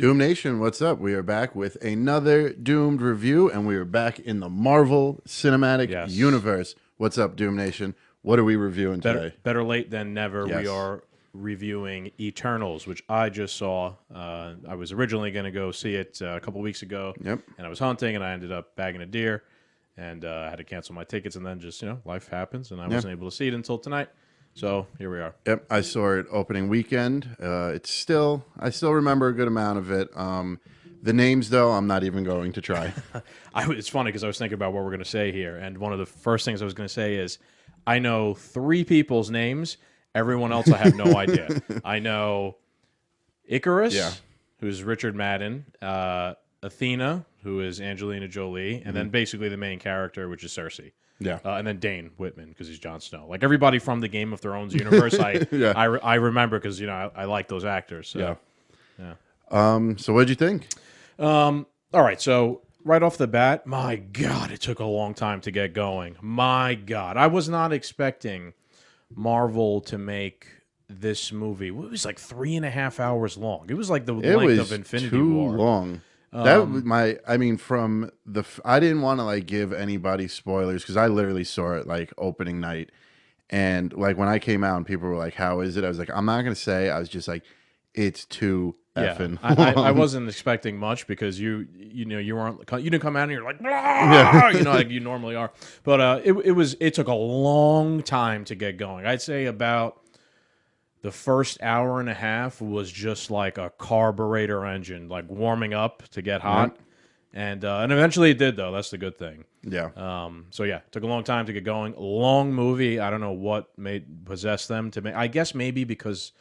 Doom Nation, what's up? We are back with another Doomed review, and we are back in the Marvel Cinematic Yes. Universe. What's up, Doom Nation? What are we reviewing Better today? better late than never. We Yes. are reviewing Eternals, which I just saw. I was originally going to go see it a couple weeks ago, Yep. and I was hunting, and I ended up bagging a deer, and I had to cancel my tickets, and then just, life happens, and I wasn't able to see it until tonight. So here we are. Yep, I saw it opening weekend. I still remember a good amount of it. The names, though, I'm not even going to try. It's funny because I was thinking about what we're going to say here, and one of the first things I was going to say is I know three people's names. Everyone else, I have no idea. I know Icarus, Yeah. who's Richard Madden, Athena, who is Angelina Jolie, and then basically the main character, which is Cersei. Yeah. And then Dane Whitman, because he's Jon Snow. Like everybody from the Game of Thrones universe, Yeah. I remember because I like those actors. So. Yeah. Yeah. So what'd you think? All right, so right off the bat, my God, it took a long time to get going. My God, I was not expecting Marvel to make this movie. It was like 3.5 hours long. It was like the It length was of Infinity too War. long. That was I mean, I didn't want to like give anybody spoilers because I literally saw it like opening night, and like when I came out and people were like, "How is it?" I was like, "I'm not gonna say." I was just like, "It's too effing I long." wasn't expecting much because you didn't come out and you're like, "Blah," like you normally are. But it took a long time to get going. I'd say about the first hour and a half was just like a carburetor engine, like warming up to get hot. And eventually it did, though. That's the good thing. Yeah, So yeah, it took a long time to get going. Long movie. I don't know what made possess them to make. I guess maybe because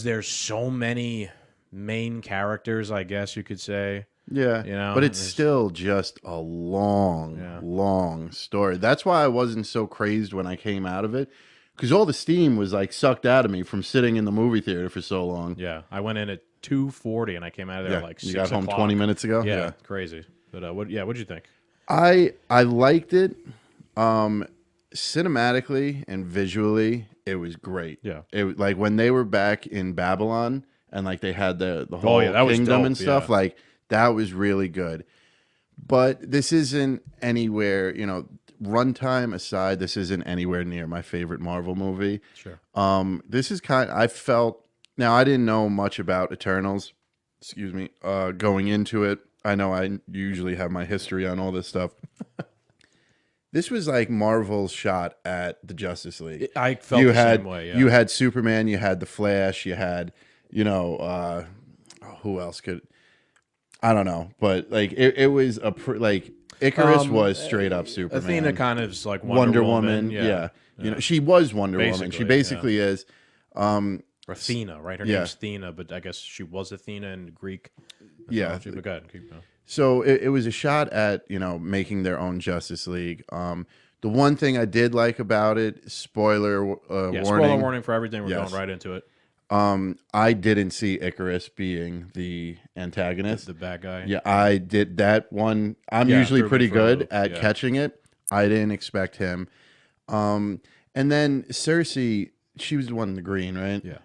there's so many main characters. I guess you could say. yeah, but it's there's- still just a long, Yeah. long story. That's why I wasn't so crazed when I came out of it, because all the steam was like sucked out of me from sitting in the movie theater for so long. Yeah, I went in at 2:40 and I came out of there Yeah, like you 6 got home o'clock. 20 minutes ago. Yeah, crazy. But what? Yeah, what'd you think? I liked it. Cinematically and visually, it was great. Yeah. It like when they were back in Babylon and like they had the whole yeah, that was kingdom dope, and stuff, yeah. like that was really good. But this isn't anywhere, runtime aside, this isn't anywhere near my favorite Marvel movie. Sure. This is I felt, now I didn't know much about Eternals, excuse me, going into it. I know I usually have my history on all this stuff. This was like Marvel's shot at the Justice League. I felt the same way. Yeah. You had Superman, you had the Flash, you had, who else could? I don't know, but like it was like Icarus was straight up Superman. Athena kind of is like Wonder Woman, yeah. She was Wonder Woman. She basically is. Or Athena, right? Her Yeah. name's Athena, but I guess she was Athena in Greek. Yeah. mythology. But go ahead, keep going. So it was a shot at, making their own Justice League. The one thing I did like about it, spoiler warning. Spoiler warning for everything. We're Yes. going right into it. I didn't see Icarus being the antagonist. The bad guy. Yeah, I did that one. I'm Yeah, usually threw me pretty for a good loop, at yeah. catching it. I didn't expect him. And then Cersei, she was the one in the green, right? Yeah.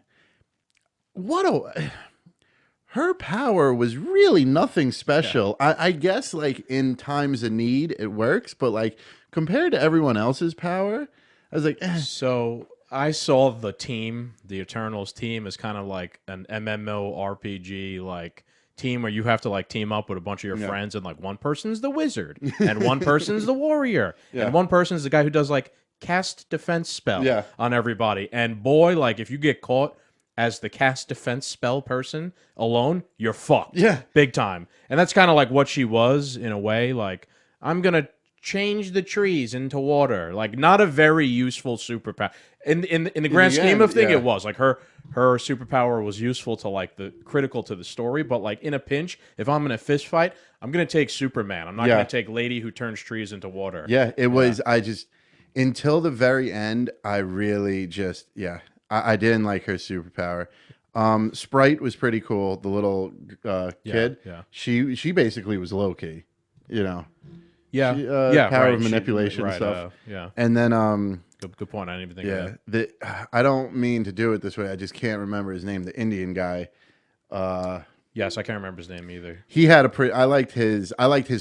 Her power was really nothing special. I guess like in times of need it works, but like compared to everyone else's power, I was like, So I saw the team, the Eternals team, as kind of like an MMORPG like team where you have to like team up with a bunch of your friends, and like one person's the wizard, and one person's the warrior, Yeah. and one person's the guy who does like cast defense spell Yeah. on everybody. And boy, like if you get caught as the cast defense spell person alone, you're fucked. Yeah. Big time. And that's kind of like what she was in a way. Like, I'm going to change the trees into water. Like, not a very useful superpower. In the grand the scheme end, of things, yeah. it was. Like, her superpower was useful to, like, the critical to the story. But, like, in a pinch, if I'm in a fist fight, I'm going to take Superman. I'm not Yeah. going to take Lady who turns trees into water. yeah, it was. I just until the very end, I really just I didn't like her superpower. Sprite was pretty cool. The little kid, yeah. She basically was low key, Yeah. power right. of manipulation and stuff. Yeah. And then Good point. I didn't even think of that. I don't mean to do it this way. I just can't remember his name. The Indian guy. Yes, I can't remember his name either. He had a I liked his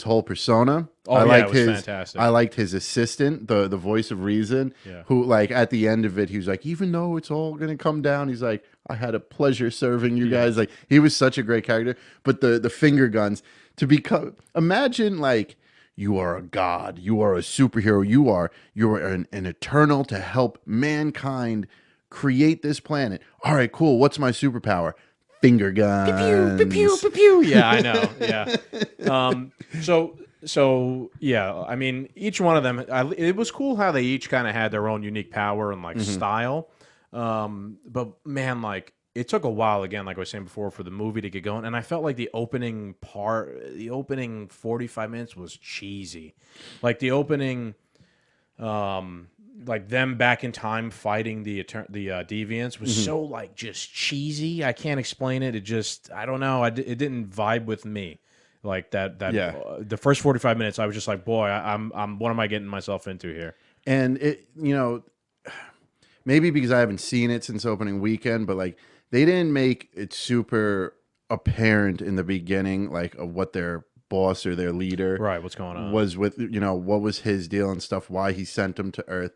whole persona. Oh yeah, it was fantastic. I liked his assistant, the voice of reason, Yeah. who like at the end of it he was like, even though it's all gonna come down, he's like, I had a pleasure serving you Yeah. guys. Like he was such a great character. But the finger guns to become, imagine like you are a god, you are a superhero, you are an eternal to help mankind create this planet. All right, cool. What's my superpower? Finger Pew pew pew pew guns. pew pew. Yeah, I know. Yeah. So yeah. I mean, each one of them. It was cool how they each kind of had their own unique power and like style. But man, like it took a while again, like I was saying before, for the movie to get going, and I felt like the opening 45 minutes was cheesy. Like the opening, like them back in time fighting the deviants was so like just cheesy. I can't explain it. It just I don't know. It didn't vibe with me. Like that Yeah. The first 45 minutes, I was just like, boy, I'm what am I getting myself into here? And it, maybe because I haven't seen it since opening weekend, but like they didn't make it super apparent in the beginning, like of what their boss or their leader Right, what's going on? was with, what was his deal and stuff, why he sent them to Earth.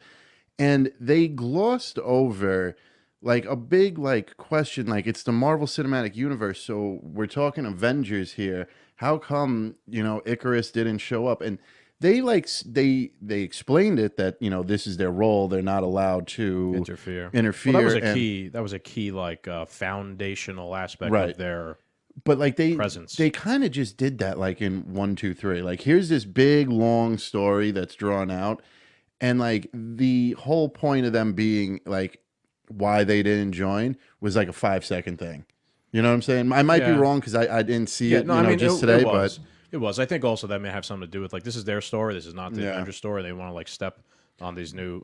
And they glossed over like a big like question, like it's the Marvel Cinematic Universe, so we're talking Avengers here. How come, Icarus didn't show up? And they they explained it that, this is their role. They're not allowed to Interfere. interfere. Well, that was a and, key. That was a key, like foundational aspect Right. of their But like presence. they kind of just did that like in 1, 2, 3. Like here's this big long story that's drawn out, and like the whole point of them being like why they didn't join was like a 5-second thing. You know what I'm saying? I might be Yeah. wrong because I didn't see Yeah, it. no, I mean just it today, was. but It was. I think also that may have something to do with like this is their story. This is not the Yeah. Avengers story. They want to like step on this new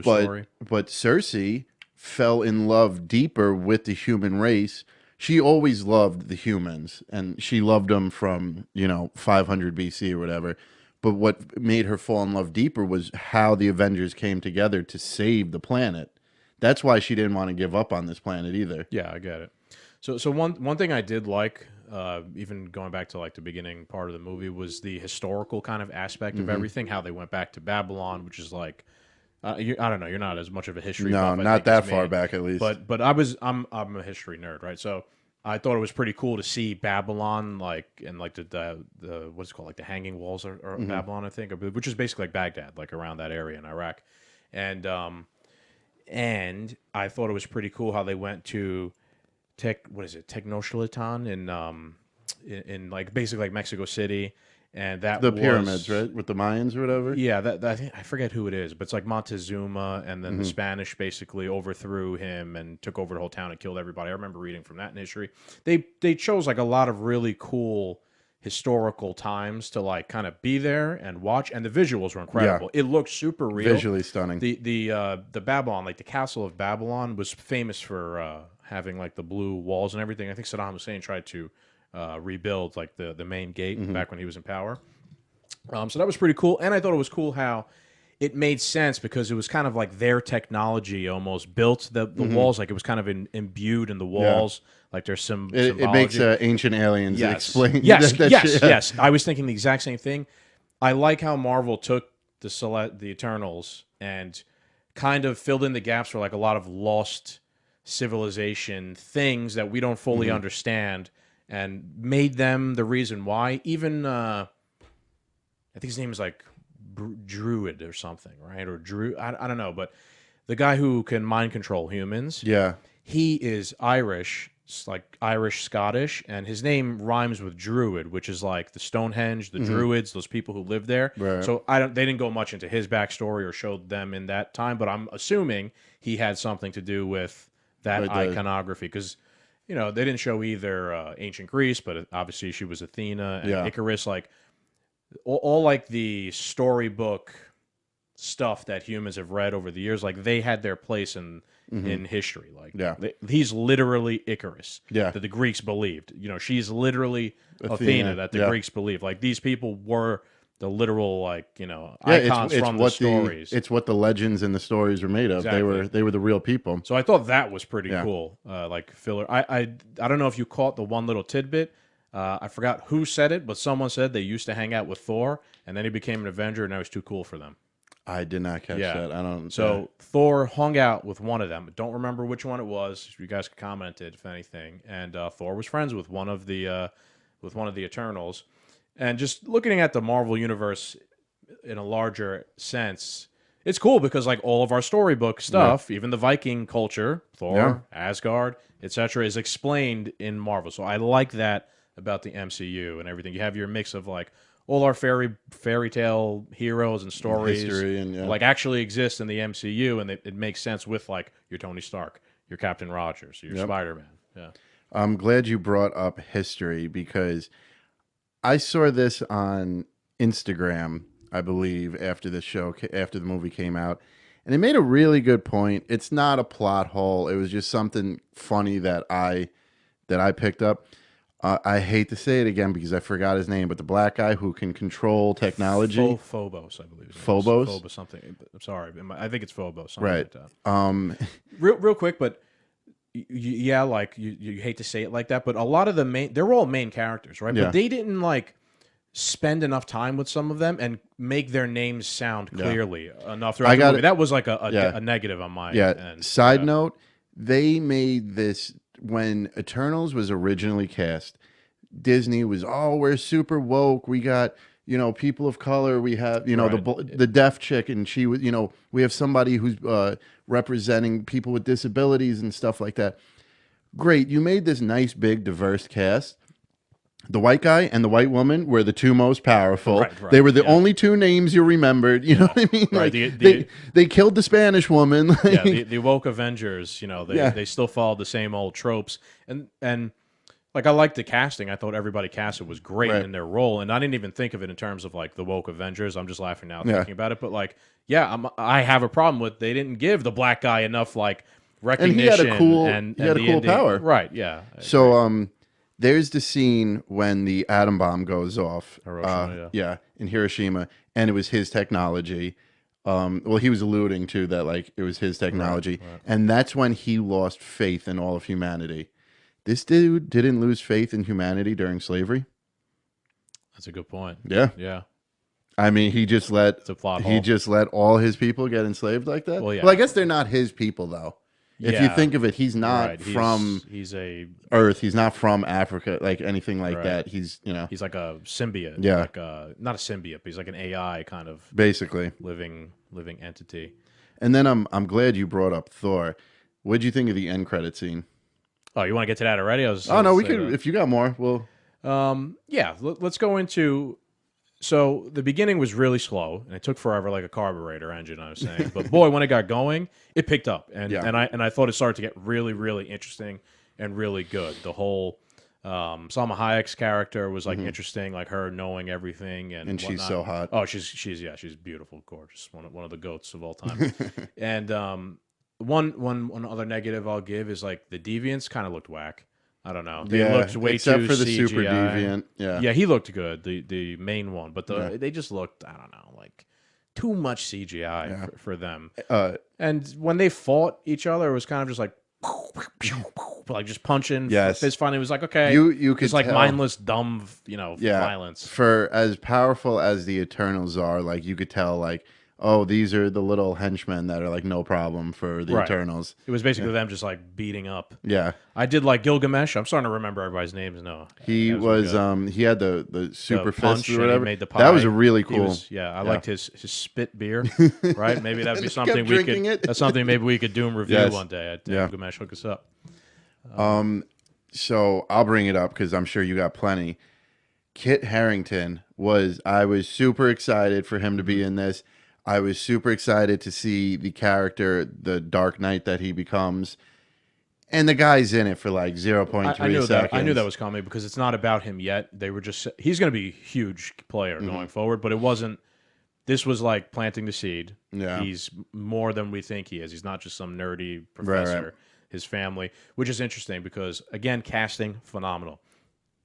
but story. but Cersei fell in love deeper with the human race. She always loved the humans, and she loved them from 500 BC or whatever. But what made her fall in love deeper was how the Avengers came together to save the planet. That's why she didn't want to give up on this planet either. Yeah, I get it. So one thing I did like, even going back to like the beginning part of the movie, was the historical kind of aspect of everything. How they went back to Babylon, which is like, I don't know, you're not as much of a history No, buff, I not think, that as far me. back at least. But I'm a history nerd, right? So I thought it was pretty cool to see Babylon, like and like the what's it called, like the hanging walls or Babylon, I think, which is basically like Baghdad, like around that area in Iraq, and I thought it was pretty cool how they went to Tenochtitlan in like basically like Mexico City, and that the was, pyramids, right, with the Mayans or whatever. Yeah, that I think I forget who it is, but it's like Montezuma, and then the Spanish basically overthrew him and took over the whole town and killed everybody. I remember reading from that in history. They chose like a lot of really cool historical times to like kind of be there and watch, and the visuals were incredible. It looked super real, Visually stunning. The Babylon, like the castle of Babylon, was famous for having like the blue walls and everything. I think Saddam Hussein tried to rebuild like the main gate back when he was in power. So that was pretty cool, and I thought it was cool how it made sense because it was kind of like their technology almost built the walls, like it was kind of imbued in the walls. Like there's some It symbology. makes Ancient Aliens explain. Yes, that yes, shit. yes. I was thinking the exact same thing. I like how Marvel took the Eternals and kind of filled in the gaps for like a lot of lost civilization things that we don't fully understand, and made them the reason why. Even I think his name is like Druid or something, right? Or Drew, I don't know, but the guy who can mind control humans, Yeah. he is Irish, like Irish Scottish, and his name rhymes with Druid, which is like the Stonehenge, the Druids, those people who lived there. Right. So they didn't go much into his backstory or showed them in that time, but I'm assuming he had something to do with that Right, iconography, because they didn't show either ancient Greece, but obviously she was Athena and Yeah. Icarus, like all like the storybook stuff that humans have read over the years, like they had their place in history. Like Yeah. he's literally Icarus, Yeah. that the Greeks believed. She's literally Athena that the yeah. Greeks believed. Like these people were the literal Yeah, icons from the what stories. it's what the legends and the stories were made of. Exactly. They were the real people. So I thought that was pretty Yeah. cool. Like filler. I don't know if you caught the one little tidbit, I forgot who said it, but someone said they used to hang out with Thor, and then he became an Avenger, and now he's too cool for them. I did not catch Yeah. that. I don't. So Thor hung out with one of them. Don't remember which one it was. You guys could comment it if anything. And Thor was friends with one of the Eternals. And just looking at the Marvel universe in a larger sense, it's cool because like all of our storybook stuff, even the Viking culture, Thor, Asgard, etc., is explained in Marvel. So I like that about the MCU and everything. You have your mix of like all our fairy tale heroes and stories history and like actually exist in the MCU, and it makes sense with like your Tony Stark, your Captain Rogers, your Spider-Man. Yeah. I'm glad you brought up history because I saw this on Instagram, I believe, after the movie came out, and it made a really good point. It's not a plot hole. It was just something funny that I picked up. I hate to say it again because I forgot his name, but the black guy who can control technology. Phobos, I believe. Phobos? Phobos something. I'm sorry. I think it's Phobos. Something Right. like that. Real quick, but yeah, like you hate to say it like that, but a lot of they're all main characters, right? Yeah. But they didn't like spend enough time with some of them and make their names sound clearly enough throughout the movie. That was like a negative on my end. Side note, they made this when Eternals was originally cast. Disney was, we're super woke. We got, people of color. We have, the deaf chick, and she was, we have somebody who's representing people with disabilities and stuff like that. Great. You made this nice, big, diverse cast. The white guy and the white woman were the two most powerful. Right, they were the only two names you remembered. You know what I mean? Right. Like, they killed the Spanish woman. The woke Avengers, they still followed the same old tropes. And like I liked the casting. I thought everybody casted was great in their role. And I didn't even think of it in terms of like the woke Avengers. I'm just laughing now thinking about it. But like, I have a problem with they didn't give the black guy enough like recognition. And he had a cool power. Right, yeah. So there's the scene when the atom bomb goes off. Hiroshima, in Hiroshima, and it was his technology. Well, he was alluding to that, like it was his technology, and that's when he lost faith in all of humanity. This dude didn't lose faith in humanity during slavery. That's a good point. Yeah. I mean, he just let all his people get enslaved like that. Well, I guess they're not his people though. If you think of it, he's not from Earth. He's not from Africa, like anything like that. He's he's like a symbiote. Yeah, like not a symbiote, but he's like an AI kind of basically living entity. And then I'm glad you brought up Thor. What'd you think of the end credit scene? Oh, you want to get to that already? We could. If you got more, well. Let's go into. So the beginning was really slow, and it took forever, like a carburetor engine. I was saying, but boy, when it got going, it picked up, and I thought it started to get really, really interesting and really good. The whole Salma Hayek's character was like interesting, like her knowing everything and whatnot. She's so hot. Oh, she's beautiful, gorgeous, one of the goats of all time. And one other negative I'll give is like the deviants kind of looked whack. I don't know. They looked way except too for the CGI. super deviant. Yeah, he looked good. The main one, but they just looked, I don't know, like too much CGI for them. And when they fought each other, it was kind of just like just punching, fist fighting. It was like, okay, you could it's like tell. Mindless, dumb, violence. For as powerful as the Eternals are, like you could tell, like, oh, these are the little henchmen that are like no problem for the Eternals. It was basically them just like beating up. Yeah. I did like Gilgamesh. I'm starting to remember everybody's names now. He was he had the super fist or whatever. He made the pie. That was a really cool. I liked his spit beer. Right? Maybe that'd be something that's something maybe we could do and review one day. Gilgamesh, hook us up. So I'll bring it up because I'm sure you got plenty. Kit Harington I was super excited for him to be in this. I was super excited to see the character, the Dark Knight that he becomes. And the guy's in it for like 0.3 seconds. I knew that was coming because it's not about him yet. They were just he's going to be a huge player going forward, but it wasn't. This was like planting the seed. Yeah. He's more than we think he is. He's not just some nerdy professor. Right. His family, which is interesting because again, casting phenomenal.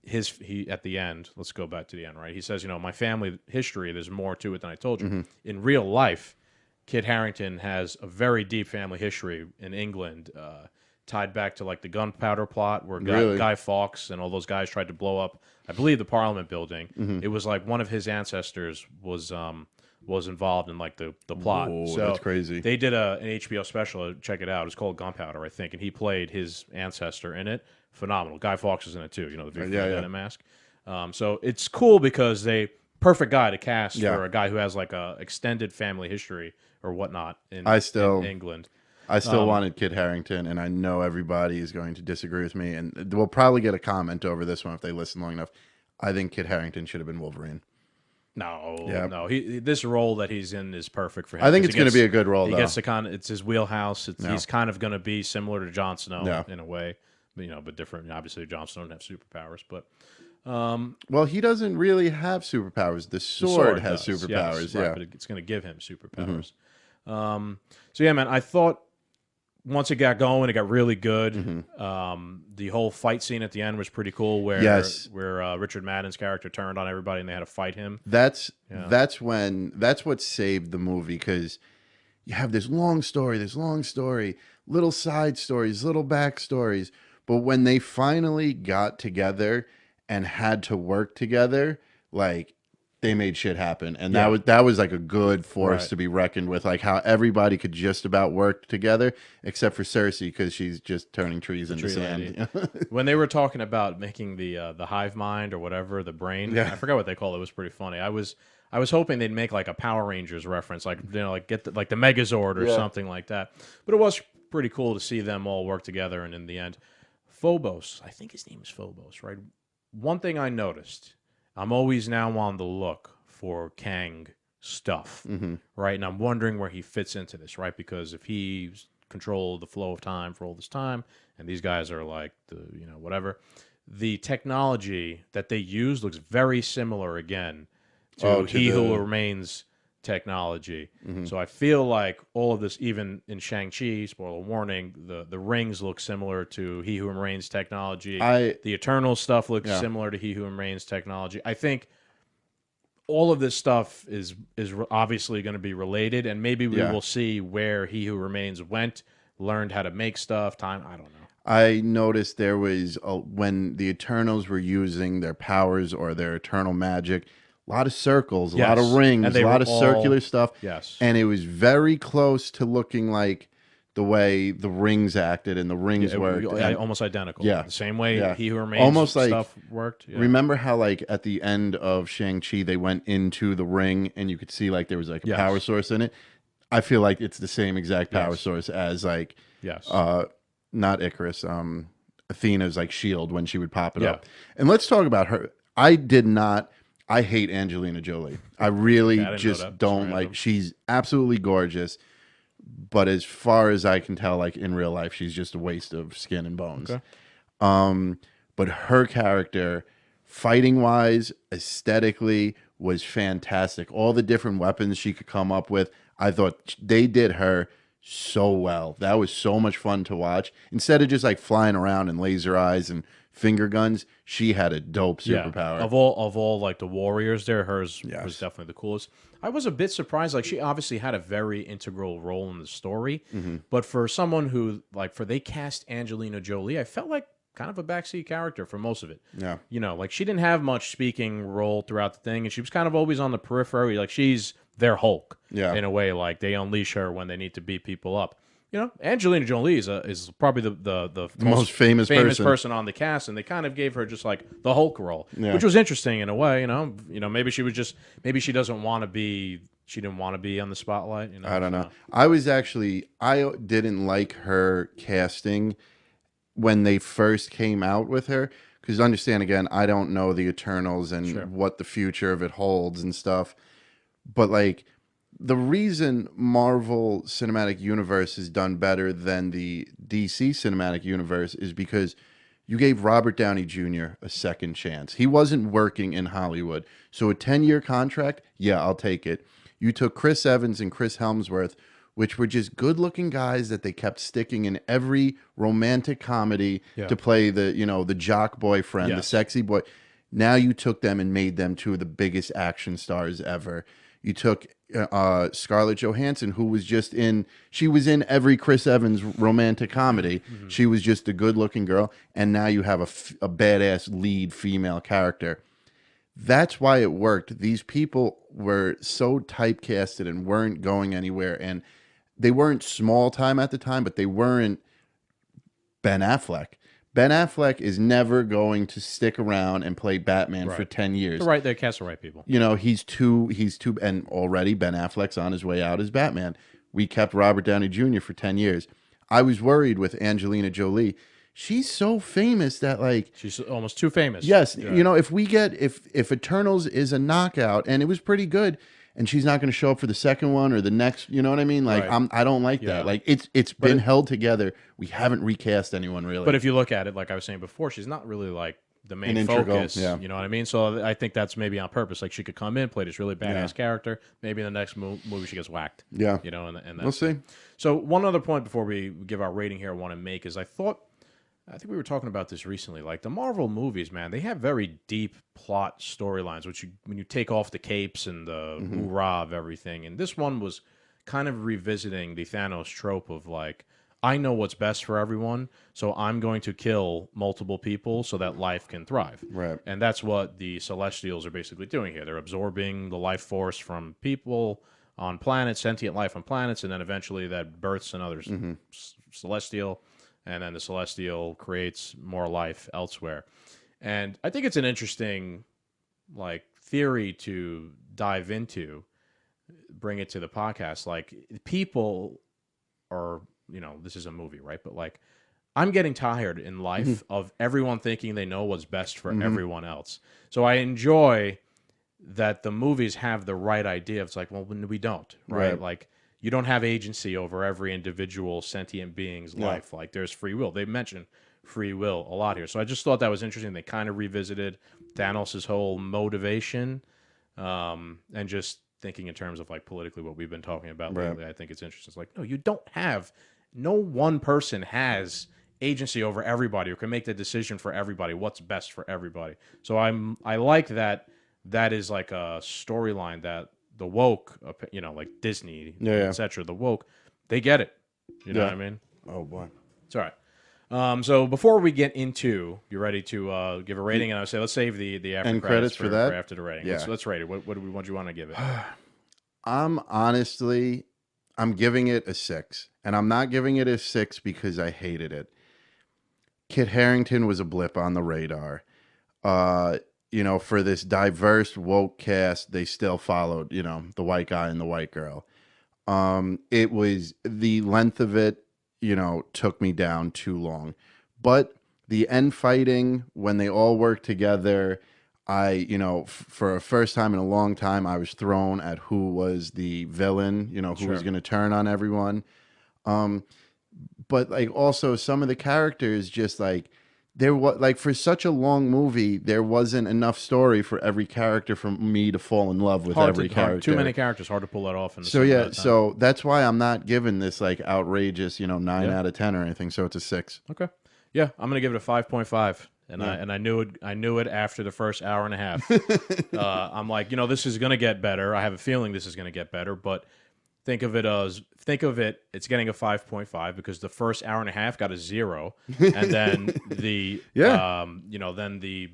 He at the end, let's go back to the end, right? He says, my family history, there's more to it than I told you. In real life, Kit Harington has a very deep family history in England. tied back to like the gunpowder plot where Really? Guy Fawkes and all those guys tried to blow up, I believe, the Parliament building. Mm-hmm. It was like one of his ancestors was involved in like the plot. Whoa, So that's crazy. they did an HBO special. Check it out. It's called Gunpowder, I think, and he played his ancestor in it. Phenomenal. Guy Fawkes is in it too. You know, the big yeah. mask. So it's cool because they perfect guy to cast for a guy who has like a extended family history or whatnot in England. I still wanted Kit Harington, and I know everybody is going to disagree with me, and we'll probably get a comment over this one if they listen long enough. I think Kit Harington should have been Wolverine. No. This role that he's in is perfect for him. I think it's going to be a good role. He though. gets to it's his wheelhouse. He's kind of going to be similar to Jon Snow in a way, but different. Obviously, Jon Snow doesn't have superpowers, but well, he doesn't really have superpowers. The sword has superpowers. Yes, right, but it's going to give him superpowers. So yeah, man, I thought once it got going, it got really good. The whole fight scene at the end was pretty cool, where Richard Madden's character turned on everybody and they had to fight him. That's what saved the movie, because you have this long story, little side stories, little backstories, but when they finally got together and had to work together, like, they made shit happen, and that was like a good force to be reckoned with. Like how everybody could just about work together, except for Cersei, because she's just turning trees into sand. When they were talking about making the hive mind or whatever, the brain, I forgot what they call it. It was pretty funny. I was hoping they'd make like a Power Rangers reference, like like get the Megazord or something like that. But it was pretty cool to see them all work together, and in the end, Phobos, I think his name is Phobos, right? One thing I noticed. I'm always now on the look for Kang stuff, right? And I'm wondering where he fits into this, right? Because if he's controlled the flow of time for all this time, and these guys are like whatever, the technology that they use looks very similar again to Who Remains technology. So I feel like all of this, even in Shang-Chi, spoiler warning, the rings look similar to He Who Remains technology. The Eternal stuff looks similar to He Who Remains technology. I think all of this stuff is obviously going to be related, and maybe we will see where He Who Remains learned how to make stuff. I don't know. I noticed there was when the Eternals were using their powers or their eternal magic, a lot of circles, a lot of rings, a lot of circular stuff. Yes. And it was very close to looking like the way the rings acted and the rings worked. Almost identical. Yeah. The same way He Who Remains almost like stuff worked. Yeah. Remember how like at the end of Shang-Chi, they went into the ring and you could see like there was like a power source in it? I feel like it's the same exact power source as like, not Icarus, Athena's like shield when she would pop it up. And let's talk about her. I hate Angelina Jolie. I really just don't like. She's absolutely gorgeous, but as far as I can tell, like in real life, she's just a waste of skin and bones. But her character, fighting wise, aesthetically, was fantastic. All the different weapons she could come up with, I thought they did her so well. That was so much fun to watch. Instead of just like flying around and laser eyes and finger guns, she had a dope superpower. Of all like the warriors there, hers was definitely the coolest. I was a bit surprised. Like, she obviously had a very integral role in the story, but for someone who they cast Angelina Jolie, I felt like kind of a backseat character for most of it. Yeah. Like she didn't have much speaking role throughout the thing, and she was kind of always on the periphery. Like, she's their Hulk in a way. Like, they unleash her when they need to beat people up. Angelina Jolie is probably the most famous person on the cast, and they kind of gave her just like the Hulk role, which was interesting in a way. Maybe she doesn't want to be. She didn't want to be on the spotlight. I don't know. I didn't like her casting when they first came out with her, because understand, again, I don't know the Eternals and what the future of it holds and stuff, but like, the reason Marvel Cinematic Universe is done better than the DC Cinematic Universe is because you gave Robert Downey Jr. a second chance. He wasn't working in Hollywood. So a 10-year contract, I'll take it. You took Chris Evans and Chris Hemsworth, which were just good-looking guys that they kept sticking in every romantic comedy to play the jock boyfriend, the sexy boy. Now you took them and made them two of the biggest action stars ever. You took Scarlett Johansson, who was just in, she was in every Chris Evans romantic comedy. She was just a good looking girl. And now you have a badass lead female character. That's why it worked. These people were so typecasted and weren't going anywhere. And they weren't small time at the time, but they weren't Ben Affleck. Ben Affleck is never going to stick around and play Batman for Right. 10 years. Right, they cast the right people. You know, he's too, and already Ben Affleck's on his way out as Batman. We kept Robert Downey Jr. for 10 years. I was worried with Angelina Jolie. She's so famous that, like, She's almost too famous. yes, Yeah. you know, if we get, if Eternals is a knockout, and it was pretty good, and she's not going to show up for the second one or the next, you know what I mean? Like, Right. I don't like Yeah. that. Like, it's been held together. We haven't recast anyone really. But if you look at it, like I was saying before, she's not really like the main An integral, focus. yeah. You know what I mean? So I think that's maybe on purpose. Like she could come in, play this really badass character. Maybe in the next movie she gets whacked. Yeah. You know, and that's We'll see. So one other point before we give our rating here, I want to make is I think we were talking about this recently. Like the Marvel movies, man, they have very deep plot storylines, which when you take off the capes and the hoorah of everything. And this one was kind of revisiting the Thanos trope of like, I know what's best for everyone, so I'm going to kill multiple people so that life can thrive. Right. And that's what the Celestials are basically doing here. They're absorbing the life force from people on planets, sentient life on planets, and then eventually that births another Celestial, and then the Celestial creates more life elsewhere. And I think it's an interesting like theory to dive into, bring it to the podcast. Like people are, you know, this is a movie, right? But like I'm getting tired in life of everyone thinking they know what's best for everyone else. So I enjoy that the movies have the right idea. It's like, well, when we don't, right? Right. Like you don't have agency over every individual sentient being's life. Like there's free will. They mention free will a lot here. So I just thought that was interesting. They kind of revisited Thanos' whole motivation, and just thinking in terms of like politically what we've been talking about lately. I think it's interesting. It's like, no, you don't have, no one person has agency over everybody or can make the decision for everybody what's best for everybody. So I like that is like a storyline that the woke, you know, like Disney, etc. The woke, they get it. You know what I mean? Oh boy. It's all right. So before we get into, you ready to give a rating? And I would say let's save the after End credits credits for that? after the rating. Yeah. Let's rate it. What do you want to give it? I'm giving it a 6, and I'm not giving it a 6 because I hated it. Kit Harington was a blip on the radar. You know, for this diverse woke cast, they still followed, you know, the white guy and the white girl. It was, the length of it, you know, took me down too long. But the end fighting, when they all worked together, you know, for a first time in a long time, I was thrown at who was the villain, you know, who was going to turn on everyone. But like also some of the characters just like, there was like, for such a long movie, there wasn't enough story for every character for me to fall in love with every character. Too many characters, hard to pull that off. So yeah, so that's why I'm not giving this like outrageous, you know, 9 out of 10 or anything. So it's a 6. Okay, yeah, I'm gonna give it a 5.5, and I knew it after the first hour and a half. I'm like, you know, this is gonna get better. I have a feeling this is gonna get better, but think of it, it's getting a 5.5 because the first hour and a half got a 0, and then the you know, then the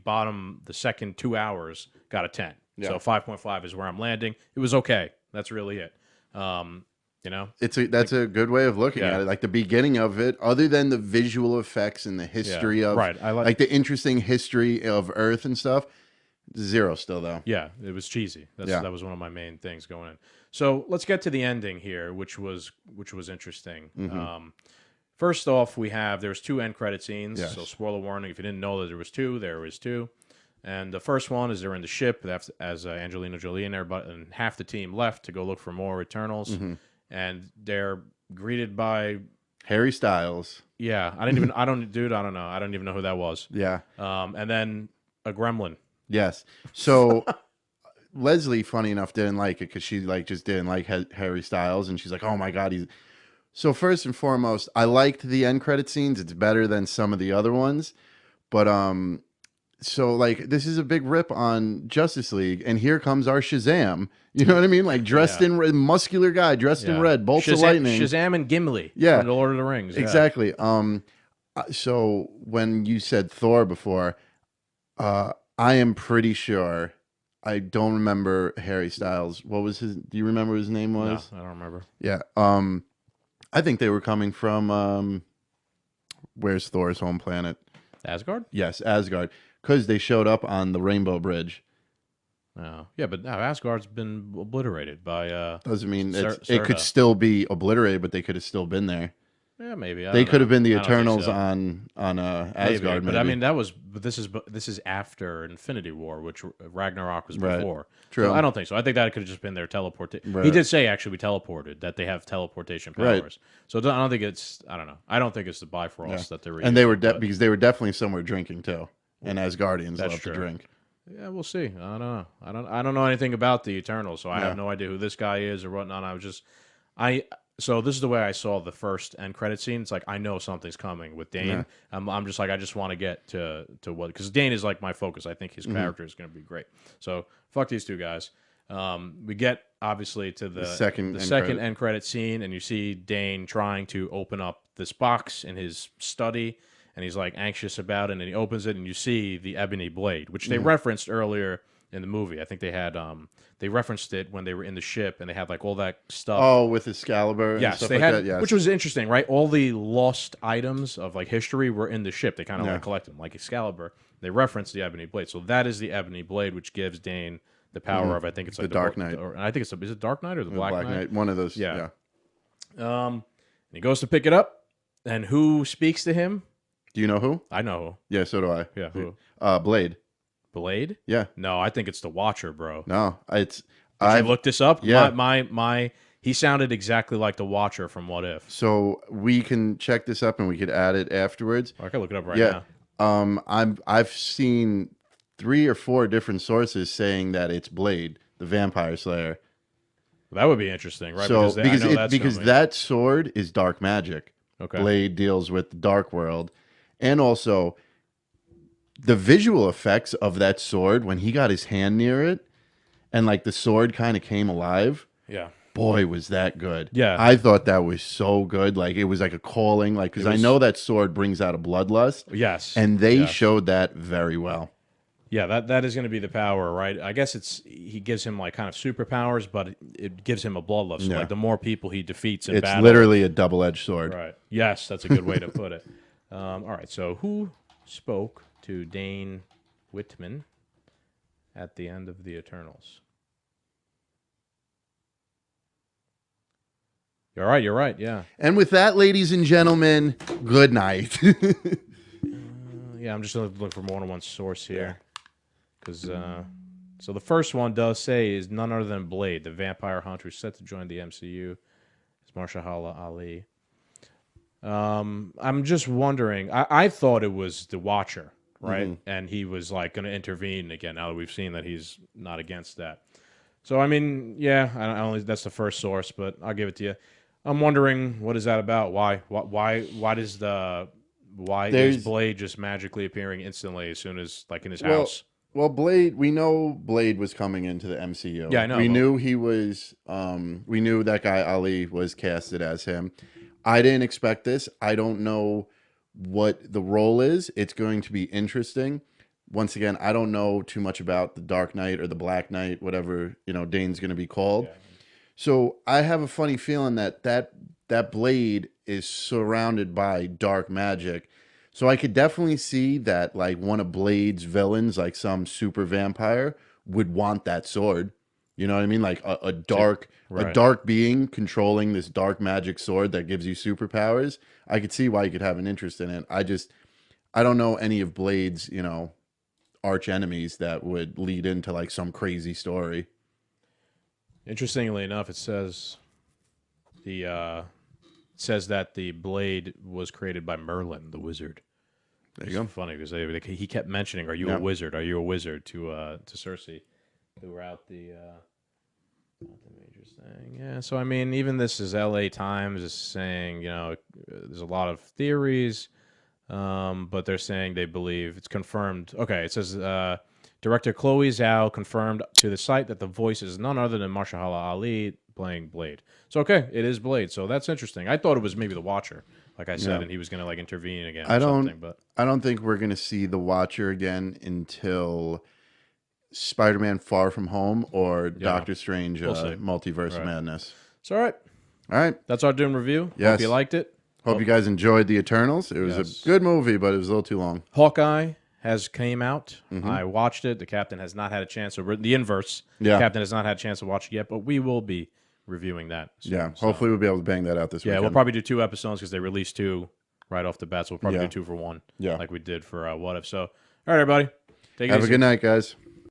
second 2 hours got a 10. So 5.5 is where I'm landing. It was okay. That's really it. You know, That's a good way of looking at it. Like the beginning of it, other than the visual effects and the history of I like the interesting history of Earth and stuff. 0 still though. Yeah, it was cheesy. That was one of my main things going in. So let's get to the ending here, which was interesting. First off, there's 2 end credit scenes. Yes. So spoiler warning: if you didn't know that there was 2, there was 2. And the first one is they're in the ship as Angelina Jolie and everybody, and half the team left to go look for more Eternals, and they're greeted by Harry Styles. Yeah, I don't know. I don't even know who that was. Yeah. And then a gremlin. Yes. So Leslie, funny enough, didn't like it because she like just didn't like Harry Styles, and she's like, "Oh my god, he's." So first and foremost, I liked the end credit scenes. It's better than some of the other ones, but so like this is a big rip on Justice League, and here comes our Shazam. You know what I mean? Like dressed Yeah. in red, muscular guy dressed in Yeah. red, bolts of lightning. Shazam and Gimli Yeah, from The Lord of the Rings. Yeah. exactly. So when you said Thor before, I am pretty sure. I don't remember Harry Styles. What was his? Do you remember what his name No, was? I don't remember. Yeah. I think they were coming from where's Thor's home planet? Asgard? Yes, Asgard, because they showed up on the Rainbow Bridge. Oh. Yeah, but now Asgard's been obliterated by Doesn't mean it could Serta. still be obliterated, but they could have still been there. Yeah, maybe. I They don't could know. have been the I don't think Eternals so. on Maybe, Asgard. but Maybe. I mean but this is after Infinity War, which Ragnarok was Right. before. True. So I don't think so. I think that could have just been their teleportation. Right. He did say actually we teleported, that they have teleportation powers. Right. So I don't think it's, I don't know. I don't think it's the Bifrost that they were and they were using, but because they were definitely somewhere drinking too, and Asgardians That's love true. to drink. yeah, we'll see. I don't know. I don't know anything about the Eternals, so I Yeah. have no idea who this guy is or whatnot. So this is the way I saw the first end credit scene. It's like I know something's coming with Dane. Yeah. I'm just like I just want to get to what, because Dane is like my focus. I think his Mm-hmm. character is going to be great. So fuck these two guys. We get obviously to the second end second credit. end credit scene, and you see Dane trying to open up this box in his study, and he's like anxious about it, and he opens it, and you see the ebony blade, which they referenced earlier in the movie. I think they had they referenced it when they were in the ship, and they had like all that stuff. Oh, with Excalibur and Yes, stuff they like had, that. Yes. which was interesting, right? All the lost items of like history were in the ship. They kind of Yeah. like collected them, like Excalibur. They referenced the ebony blade, so that is the ebony blade, which gives Dane the power of, I think it's like The Dark Knight. or I think it's is it Dark Knight or the Black Knight? One of those. Yeah. Yeah. And he goes to pick it up, and who speaks to him? Do you know who? I know. Yeah, so do I. Yeah, who? Blade. Blade? Yeah. No, I think it's the Watcher, bro. No, it's. Did you look this up? Yeah. My he sounded exactly like the Watcher from What If. So we can check this up and we could add it afterwards. I can look it up right Yeah. now. I've seen 3 or 4 different sources saying that it's Blade, the Vampire Slayer. That would be interesting, right? So I know that's because coming. that sword is dark magic. Okay. Blade deals with the dark world, and also the visual effects of that sword when he got his hand near it, and like the sword kind of came alive. Yeah. Boy, was that good. Yeah. I thought that was so good. Like it was like a calling, like because I know that sword brings out a bloodlust, Yes. and they Yes. showed that very well. Yeah, that is going to be the power, right? I guess he gives him like kind of superpowers, but it gives him a bloodlust. So Yeah. like the more people he defeats in It's battle, literally a double-edged sword. right? Yes, that's a good way to put it. All right, so who spoke to Dane Whitman at the end of the Eternals? You're right. You're right. Yeah. And with that, ladies and gentlemen, good night. Yeah, I'm just going to look for more than one source here. Because, so the first one does say is none other than Blade, the vampire hunter who's set to join the MCU. It's Marshala Ali. I'm just wondering, I thought it was the Watcher, right? And he was like going to intervene again now that we've seen that he's not against that. So, I mean, yeah, I only that's the first source, but I'll give it to you. I'm wondering, what is that about? Why is Blade just magically appearing instantly as soon as, like, in his house? Well, Blade, we know Blade was coming into the MCU. Yeah, I know. We knew he was, we knew that guy Ali was casted as him. I didn't expect this. I don't know what the role is. It's going to be interesting. Once again, I don't know too much about the Dark Knight or the Black Knight, whatever, Dane's going to be called. Yeah. So I have a funny feeling that Blade is surrounded by dark magic. So I could definitely see that like one of Blade's villains, like some super vampire, would want that sword. You know what I mean? Like a dark being controlling this dark magic sword that gives you superpowers. I could see why you could have an interest in it. I don't know any of Blade's, arch enemies that would lead into like some crazy story. Interestingly enough, it says that the blade was created by Merlin, the wizard. There you go. Funny because he kept mentioning, "Are you a wizard? Are you a wizard?" to Cersei throughout the major thing. Yeah, so I mean, even this is L.A. Times is saying, there's a lot of theories. But they're saying they believe it's confirmed. Okay, it says director Chloe Zhao confirmed to the site that the voice is none other than Mahershala Ali playing Blade. So okay, it is Blade. So that's interesting. I thought it was maybe the Watcher, like I said, Yeah. and he was going to like intervene again I or don't. something. But I don't think we're gonna see the Watcher again until Spider-Man: Far From Home or Doctor Strange: We'll see. Multiverse of Right. Madness. it's all right. All right. That's our Doom review. Yes. Hope you liked it. Hope you guys enjoyed the Eternals. It was Yes. a good movie, but it was a little too long. Hawkeye has came out. Mm-hmm. I watched it. The captain has not had a chance. Or the inverse. Yeah. The captain has not had a chance to watch it yet, but we will be reviewing that soon. Yeah. So, Hopefully we'll be able to bang that out this yeah, weekend. we'll probably do 2 episodes because they released 2 right off the bat. So we'll probably Yeah. do 2 for 1. Yeah. Like we did for What If. So, all right, everybody. Take it Have a easy. good night, guys.